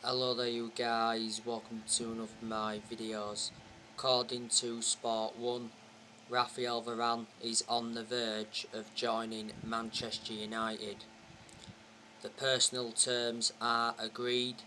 Hello there you guys, welcome to another of my videos. According to Sport 1, Raphael Varane is on the verge of joining Manchester United. The personal terms are agreed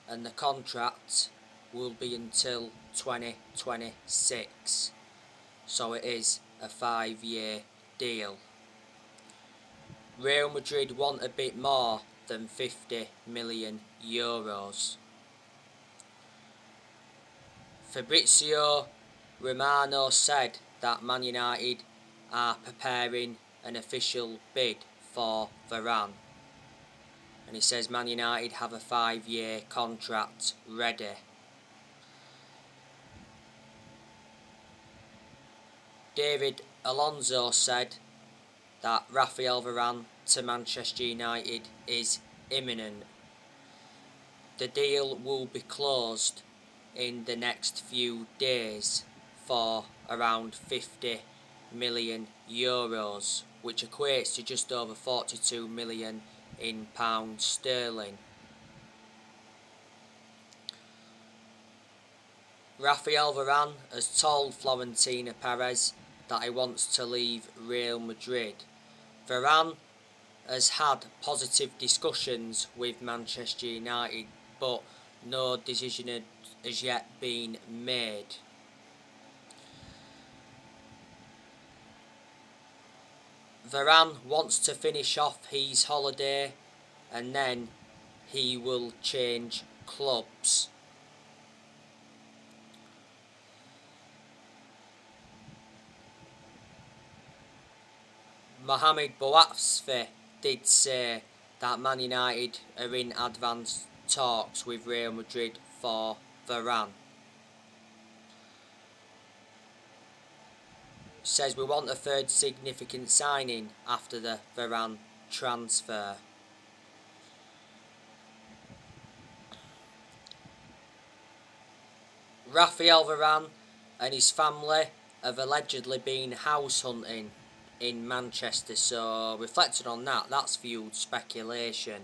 and the contract will be until 2026, so it is a 5-year deal. Real Madrid want a bit more than €50 million. Fabrizio Romano said that Man United are preparing an official bid for Varane, and he says Man United have a 5-year contract ready. David Alonso said that Raphael Varane to Manchester United is imminent. The deal will be closed in the next few days for around €50 million, which equates to just over 42 million in pounds sterling. Raphael Varane has told Florentino Perez that he wants to leave Real Madrid. Varane has had positive discussions with Manchester United, but no decision has yet been made. Varane wants to finish off his holiday and then he will change clubs. Mohamed Bouafsi did say that Man United are in advanced talks with Real Madrid for Varane. Says we want a third significant signing after the Varane transfer. Raphael Varane and his family have allegedly been house hunting in Manchester, so reflecting on that, that's fueled speculation.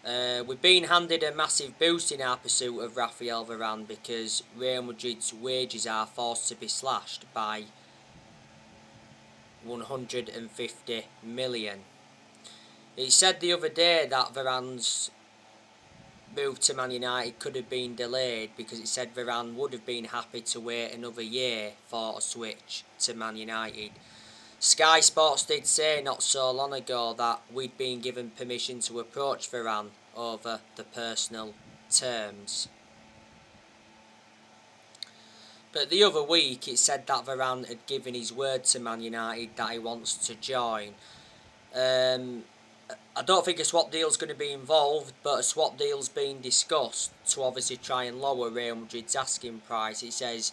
We've been handed a massive boost in our pursuit of Raphael Varane because Real Madrid's wages are forced to be slashed by 150 million. He said the other day that Varane's move to Man United could have been delayed because it said Varane would have been happy to wait another year for a switch to Man United. Sky Sports did say not so long ago that we'd been given permission to approach Varane over the personal terms. But the other week it said that Varane had given his word to Man United that he wants to join. I don't think a swap deal's going to be involved, but a swap deal's been discussed to obviously try and lower Real Madrid's asking price. It says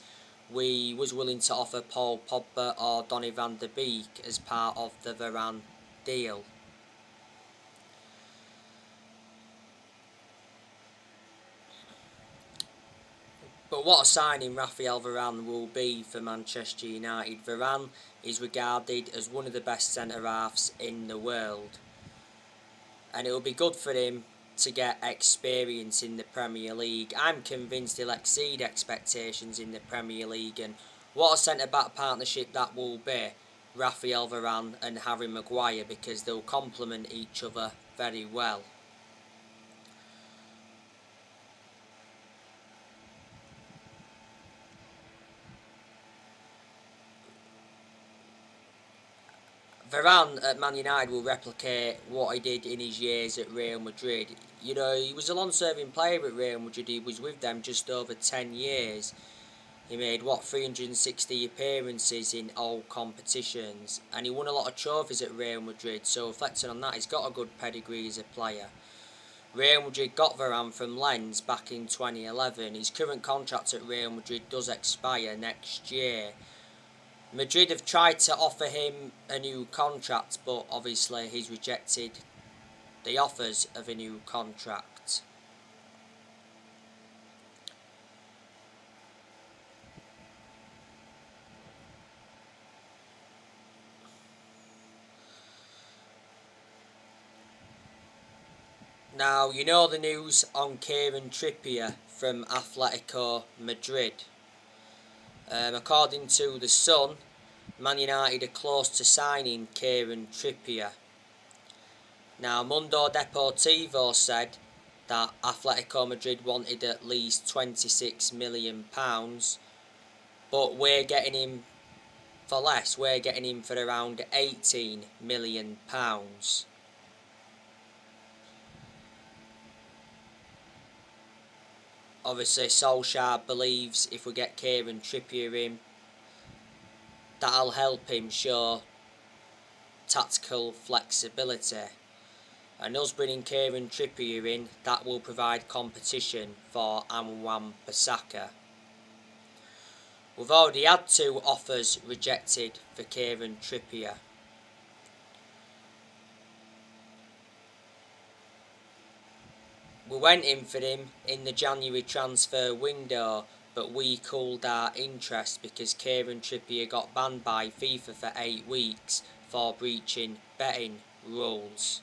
we was willing to offer Paul Pogba or Donny van de Beek as part of the Varane deal. But what a signing Raphael Varane will be for Manchester United. Varane is regarded as one of the best centre-halves in the world, and it will be good for him to get experience in the Premier League. I'm convinced he'll exceed expectations in the Premier League, and what a centre-back partnership that will be, Raphael Varane and Harry Maguire, because they'll complement each other very well. Varane at Man United will replicate what he did in his years at Real Madrid. You know, he was a long-serving player at Real Madrid. He was with them just over 10 years. He made, 360 appearances in all competitions. And he won a lot of trophies at Real Madrid. So reflecting on that, he's got a good pedigree as a player. Real Madrid got Varane from Lens back in 2011. His current contract at Real Madrid does expire next year. Madrid have tried to offer him a new contract, but obviously he's rejected the offers of a new contract. Now, you know the news on Kieran Trippier from Atletico Madrid. According to The Sun, Man United are close to signing Kieran Trippier. Now, Mundo Deportivo said that Atletico Madrid wanted at least £26 million, but we're getting him for less. We're getting him for around £18 million. Obviously, Solskjaer believes if we get Kieran Trippier in, that'll help him show tactical flexibility. And us bringing Kieran Trippier in, that will provide competition for Wan-Bissaka. We've already had 2 offers rejected for Kieran Trippier. We went in for him in the January transfer window, but we cooled our interest because Kieran Trippier got banned by FIFA for 8 weeks for breaching betting rules.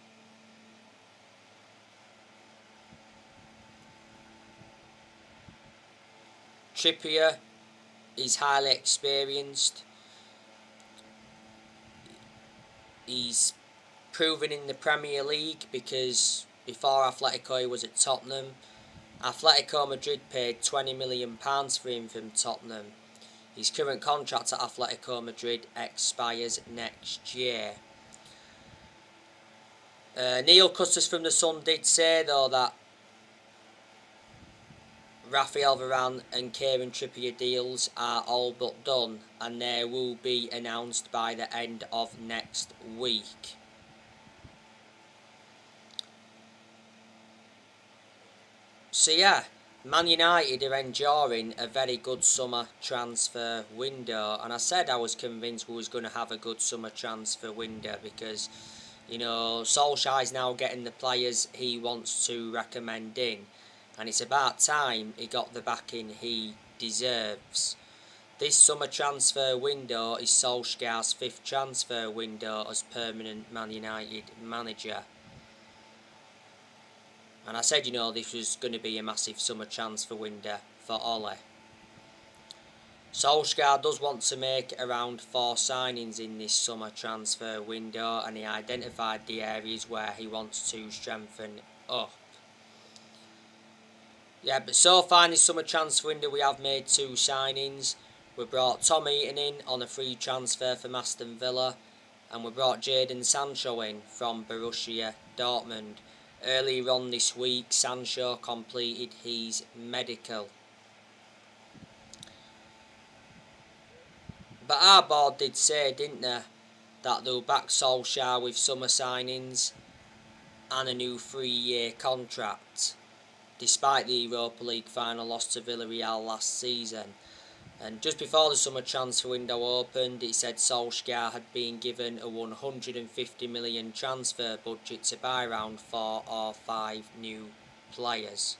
Trippier is highly experienced. He's proven in the Premier League because before Atletico he was at Tottenham. Atletico Madrid paid £20 million for him from Tottenham. His current contract at Atletico Madrid expires next year. Neil Custis from The Sun did say though that Raphael Varane and Kieran Trippier deals are all but done and they will be announced by the end of next week. So yeah, Man United are enduring a very good summer transfer window, and I said I was convinced we was going to have a good summer transfer window because, you know, Solskjaer's now getting the players he wants to recommend in, and it's about time he got the backing he deserves. This summer transfer window is Solskjaer's 5th transfer window as permanent Man United manager. And I said, you know, this was going to be a massive summer transfer window for Ole. Solskjaer does want to make around 4 signings in this summer transfer window, and he identified the areas where he wants to strengthen up. Yeah, but so far in this summer transfer window we have made 2 signings. We brought Tom Heaton in on a free transfer from Aston Villa, and we brought Jadon Sancho in from Borussia Dortmund. Earlier on this week, Sancho completed his medical. But our board did say, didn't they, that they'll back Solskjaer with summer signings and a new 3-year contract, despite the Europa League final loss to Villarreal last season. And just before the summer transfer window opened, it said Solskjaer had been given a £150 million transfer budget to buy around 4 or 5 new players.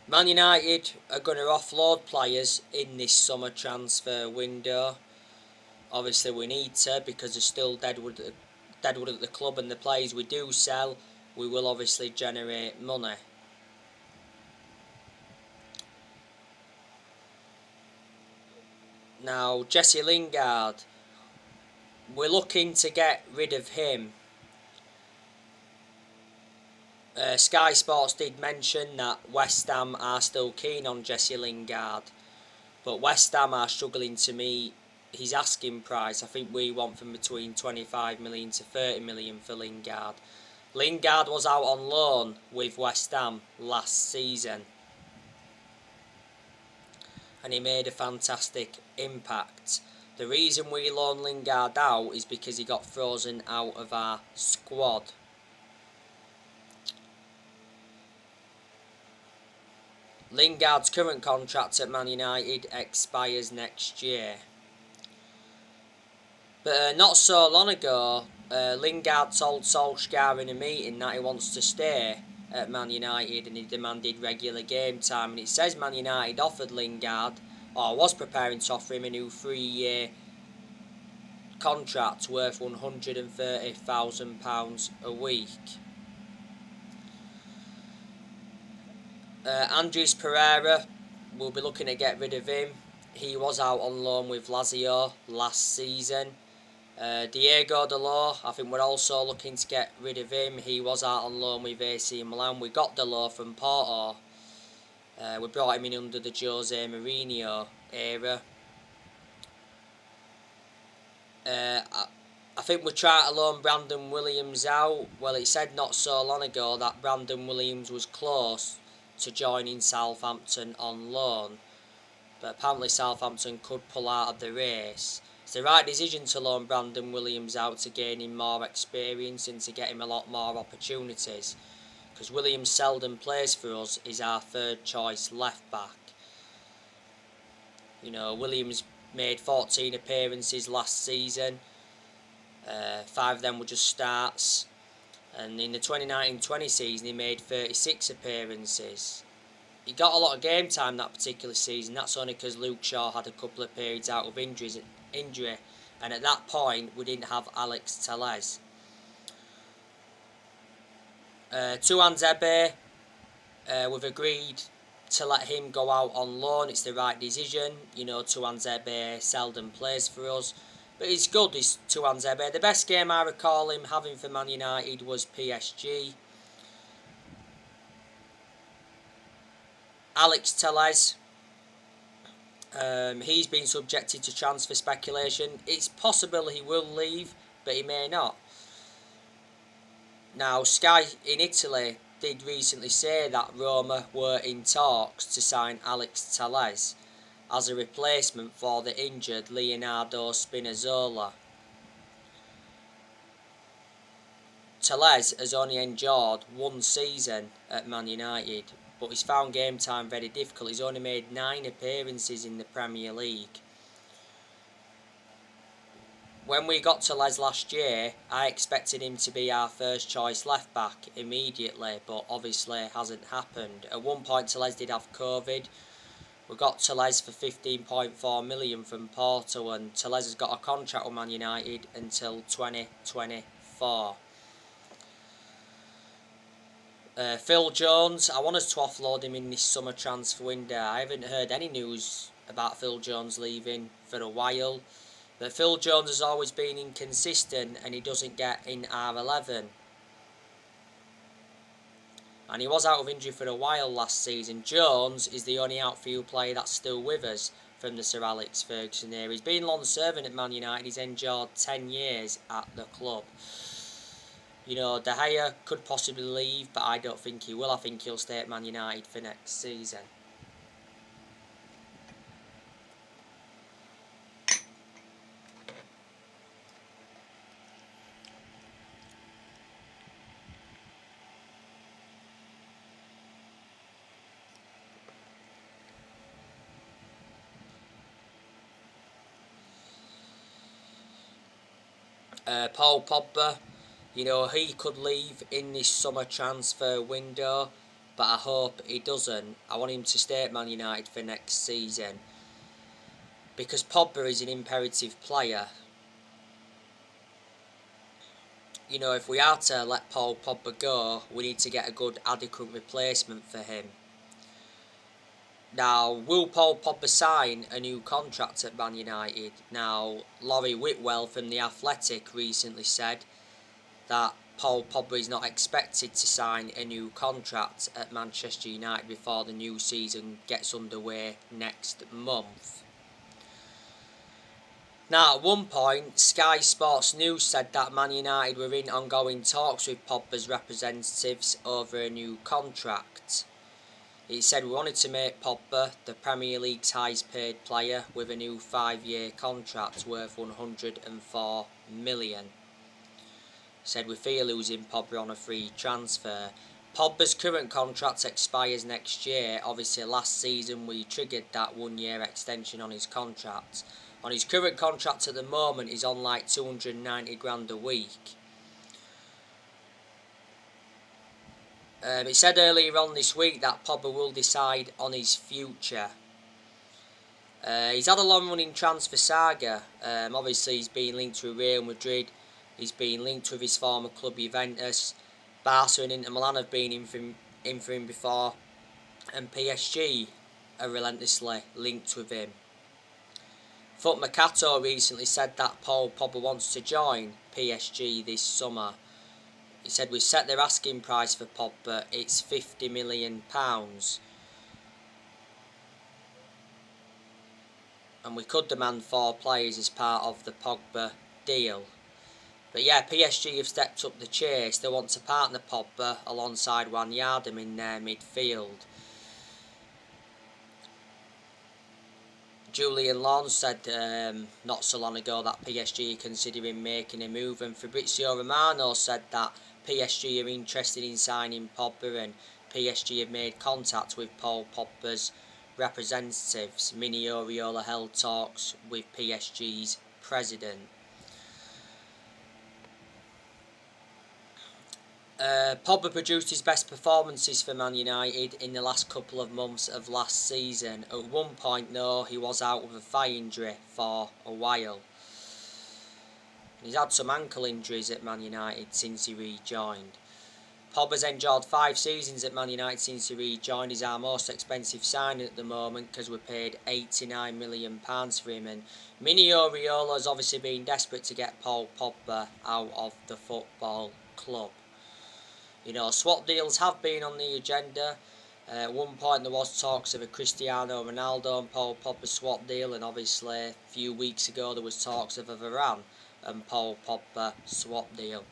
Man United are going to offload players in this summer transfer window. Obviously we need to, because there's still deadwood at the club, and the players we do sell, we will obviously generate money. Now, Jesse Lingard, we're looking to get rid of him. Sky Sports did mention that West Ham are still keen on Jesse Lingard, but West Ham are struggling to meet his asking price. I think we want from between 25 million to 30 million for Lingard. Lingard was out on loan with West Ham last season, and he made a fantastic impact. The reason we loaned Lingard out is because he got frozen out of our squad. Lingard's current contract at Man United expires next year. But not so long ago, Lingard told Solskjaer in a meeting that he wants to stay at Man United and he demanded regular game time. And it says Man United offered Lingard, or was preparing to offer him, a new 3-year contract worth £130,000 a week. Andres Pereira, we'll be looking to get rid of him. He was out on loan with Lazio last season. Diego Dalot, I think we're also looking to get rid of him. He was out on loan with AC Milan. We got Dalot from Porto. We brought him in under the Jose Mourinho era. I think we tried to loan Brandon Williams out. Well, it said not so long ago that Brandon Williams was close to joining Southampton on loan, but apparently Southampton could pull out of the race. It's the right decision to loan Brandon Williams out to gain him more experience and to get him a lot more opportunities, because Williams seldom plays for us. He's our third choice left back. You know, Williams made 14 appearances last season. 5 of them were just starts, and in the 2019-20 season he made 36 appearances. He got a lot of game time that particular season. That's only because Luke Shaw had a couple of periods out of injury, and at that point we didn't have Alex Telles. Tuan Zebe, we've agreed to let him go out on loan. It's the right decision. You know, Tuan Zebe seldom plays for us, but he's good, he's Tuan Zebe. The best game I recall him having for Man United was PSG. Alex Telles, he's been subjected to transfer speculation. It's possible he will leave, but he may not. Now, Sky in Italy did recently say that Roma were in talks to sign Alex Telles as a replacement for the injured Leonardo Spinazzola. Telles has only endured 1 season at Man United, but he's found game time very difficult. He's only made 9 appearances in the Premier League. When we got Telles last year, I expected him to be our first choice left back immediately, but obviously hasn't happened. At one point Telles did have COVID. We got Telles for 15.4 million from Porto, and Telles has got a contract with Man United until 2024. Phil Jones, I want us to offload him in this summer transfer window. I haven't heard any news about Phil Jones leaving for a while, but Phil Jones has always been inconsistent and he doesn't get in R11. And he was out of injury for a while last season. Jones is the only outfield player that's still with us from the Sir Alex Ferguson era. He's been long serving at Man United. He's endured 10 years at the club. You know, De Gea could possibly leave, but I don't think he will. I think he'll stay at Man United for next season. Paul Pogba, you know, he could leave in this summer transfer window, but I hope he doesn't. I want him to stay at Man United for next season, because Pogba is an imperative player. You know, if we are to let Paul Pogba go, we need to get a good, adequate replacement for him. Now, will Paul Pogba sign a new contract at Man United? Now, Laurie Whitwell from The Athletic recently said that Paul Pogba is not expected to sign a new contract at Manchester United before the new season gets underway next month. Now, at one point, Sky Sports News said that Man United were in ongoing talks with Pogba's representatives over a new contract. It said we wanted to make Pogba the Premier League's highest paid player with a new 5-year contract worth 104 million. Said we fear losing Pogba on a free transfer. Pogba's current contract expires next year. Obviously last season we triggered that 1-year extension on his contract. On his current contract at the moment, he's on like 290 grand a week. It said earlier on this week that Pogba will decide on his future. He's had a long-running transfer saga. Obviously, he's been linked to Real Madrid. He's been linked with his former club Juventus. Barca and Inter Milan have been in for him before. And PSG are relentlessly linked with him. Foot Mercato recently said that Paul Pogba wants to join PSG this summer. He said, "We've set their asking price for Pogba. It's £50 million. And we could demand 4 players as part of the Pogba deal." But yeah, PSG have stepped up the chase. They want to partner Pogba alongside Wijnaldum in their midfield. Julian Lawn said not so long ago that PSG are considering making a move, and Fabrizio Romano said that PSG are interested in signing Pogba, and PSG have made contact with Paul Pogba's representatives. Mini Oriola held talks with PSG's president. Pogba produced his best performances for Man United in the last couple of months of last season. At one point though, he was out with a thigh injury for a while. He's had some ankle injuries at Man United since he rejoined. Pogba's endured 5 seasons at Man United since he rejoined. He's our most expensive signing at the moment because we paid £89 million for him, and Mini Oriola's obviously been desperate to get Paul Pogba out of the football club. You know, swap deals have been on the agenda. At one point there was talks of a Cristiano Ronaldo and Paul Pogba swap deal, and obviously a few weeks ago there was talks of a Varane and Paul Pogba swap deal.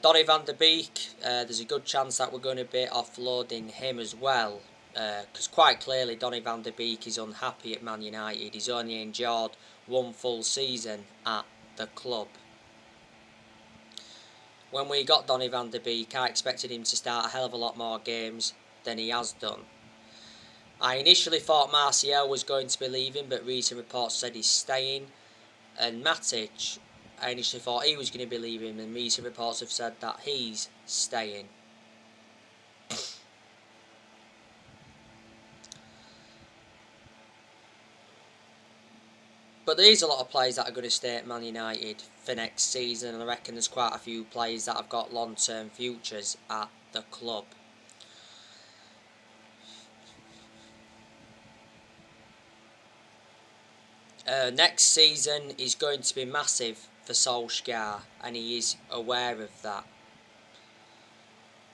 Donny van der Beek, there's a good chance that we're going to be offloading him as well, because quite clearly Donny van der Beek is unhappy at Man United. He's only endured 1 full season at the club. When we got Donny van der Beek, I expected him to start a hell of a lot more games than he has done. I initially thought Martial was going to be leaving, but recent reports said he's staying. And Matic, I initially thought he was going to be leaving, and recent reports have said that he's staying. But there is a lot of players that are going to stay at Man United for next season, and I reckon there's quite a few players that have got long-term futures at the club. Next season is going to be massive for Solskjaer, and he is aware of that.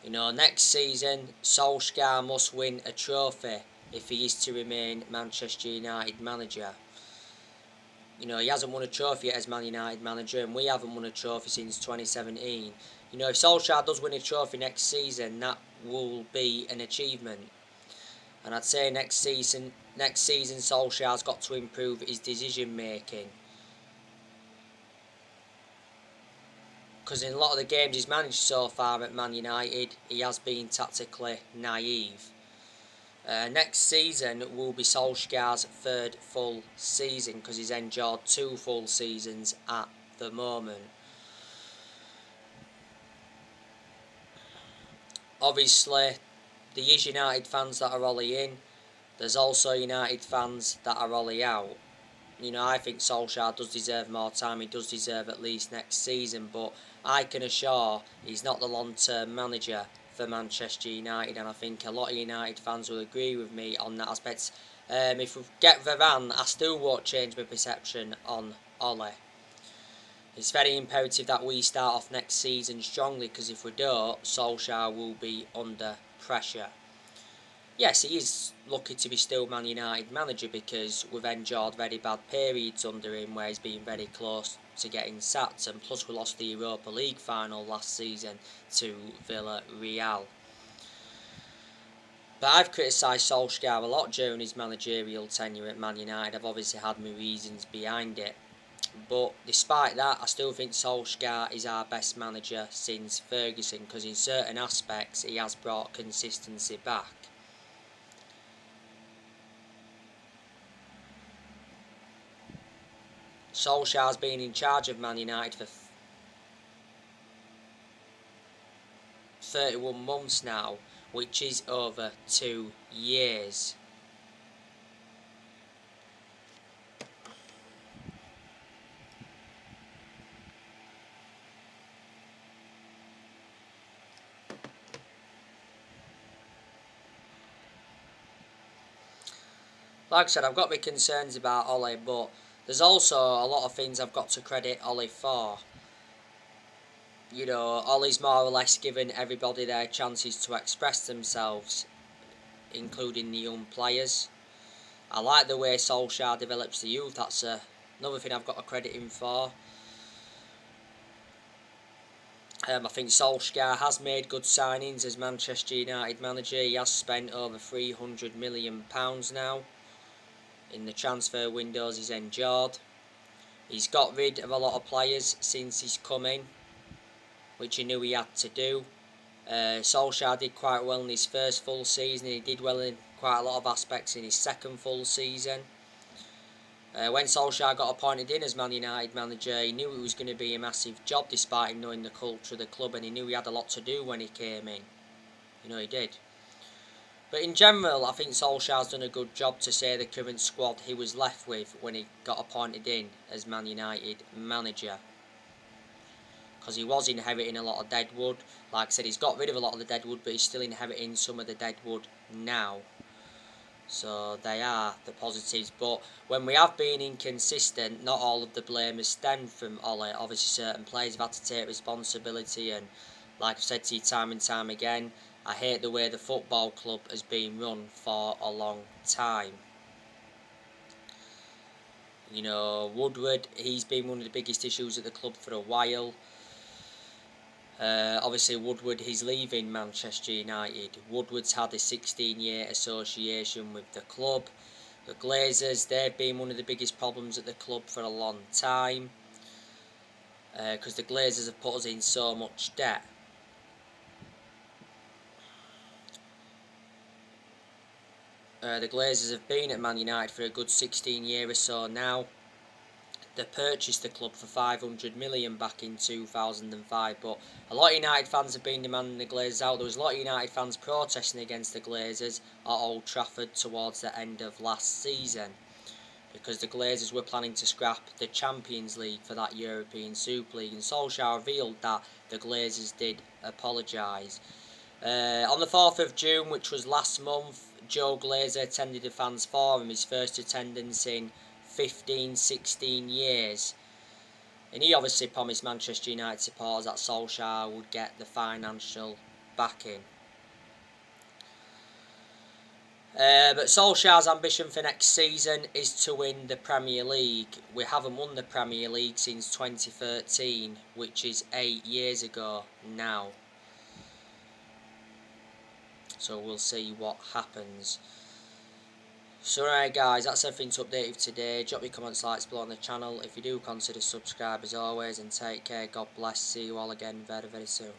You know, next season Solskjaer must win a trophy if he is to remain Manchester United manager. You know, he hasn't won a trophy yet as Man United manager, and we haven't won a trophy since 2017. You know, if Solskjaer does win a trophy next season, that will be an achievement. And I'd say next season Solskjaer's got to improve his decision making. Because in a lot of the games he's managed so far at Man United, he has been tactically naive. Next season will be Solskjaer's 3rd full season, because he's endured 2 full seasons at the moment. Obviously, there is United fans that are Ollie in. There's also United fans that are Ollie out. You know, I think Solskjaer does deserve more time. He does deserve at least next season, but I can assure he's not the long-term manager for Manchester United, and I think a lot of United fans will agree with me on that aspect. If we get Varane, I still won't change my perception on Ole. It's very imperative that we start off next season strongly, because if we don't, Solskjaer will be under pressure. Yes, he is lucky to be still Man United manager, because we've endured very bad periods under him where he's been very close to getting sacked, and plus we lost the Europa League final last season to Villarreal. But I've criticised Solskjaer a lot during his managerial tenure at Man United. I've obviously had my reasons behind it. But despite that, I still think Solskjaer is our best manager since Ferguson, because in certain aspects he has brought consistency back. Solskjaer's been in charge of Man United for 31 months now, which is over 2 years. Like I said, I've got my concerns about Ole, but there's also a lot of things I've got to credit Ole for. You know, Ole's more or less given everybody their chances to express themselves, including the young players. I like the way Solskjaer develops the youth. That's another thing I've got to credit him for. I think Solskjaer has made good signings as Manchester United manager. He has spent over £300 million now in the transfer windows he's endured. He's got rid of a lot of players since he's come in, which he knew he had to do. Solskjaer did quite well in his first full season. He did well in quite a lot of aspects in his second full season. When Solskjaer got appointed in as Man United manager, he knew it was going to be a massive job despite him knowing the culture of the club, and he knew he had a lot to do when he came in. You know, he did. But in general, I think Solskjaer's done a good job to say the current squad he was left with when he got appointed in as Man United manager. Because he was inheriting a lot of deadwood. Like I said, he's got rid of a lot of the deadwood, but he's still inheriting some of the deadwood now. So they are the positives. But when we have been inconsistent, not all of the blame has stemmed from Ole. Obviously, certain players have had to take responsibility, and like I've said to you time and time again, I hate the way the football club has been run for a long time. You know, Woodward, he's been one of the biggest issues at the club for a while. Obviously, Woodward, he's leaving Manchester United. Woodward's had a 16-year association with the club. The Glazers, they've been one of the biggest problems at the club for a long time. Because the Glazers have put us in so much debt. The Glazers have been at Man United for a good 16 years or so now. They purchased the club for 500 million back in 2005, but a lot of United fans have been demanding the Glazers out. There was a lot of United fans protesting against the Glazers at Old Trafford towards the end of last season, because the Glazers were planning to scrap the Champions League for that European Super League, and Solskjaer revealed that the Glazers did apologise. On the 4th of June, which was last month, Joe Glazer attended a fans forum, his first attendance in 15-16 years, and he obviously promised Manchester United supporters that Solskjaer would get the financial backing. But Solskjaer's ambition for next season is to win the Premier League. We haven't won the Premier League since 2013, which is 8 years ago now. So we'll see what happens. So alright guys, that's everything to update you today. Drop your comments, likes below on the channel. If you do, consider subscribe as always, and take care. God bless. See you all again very, very soon.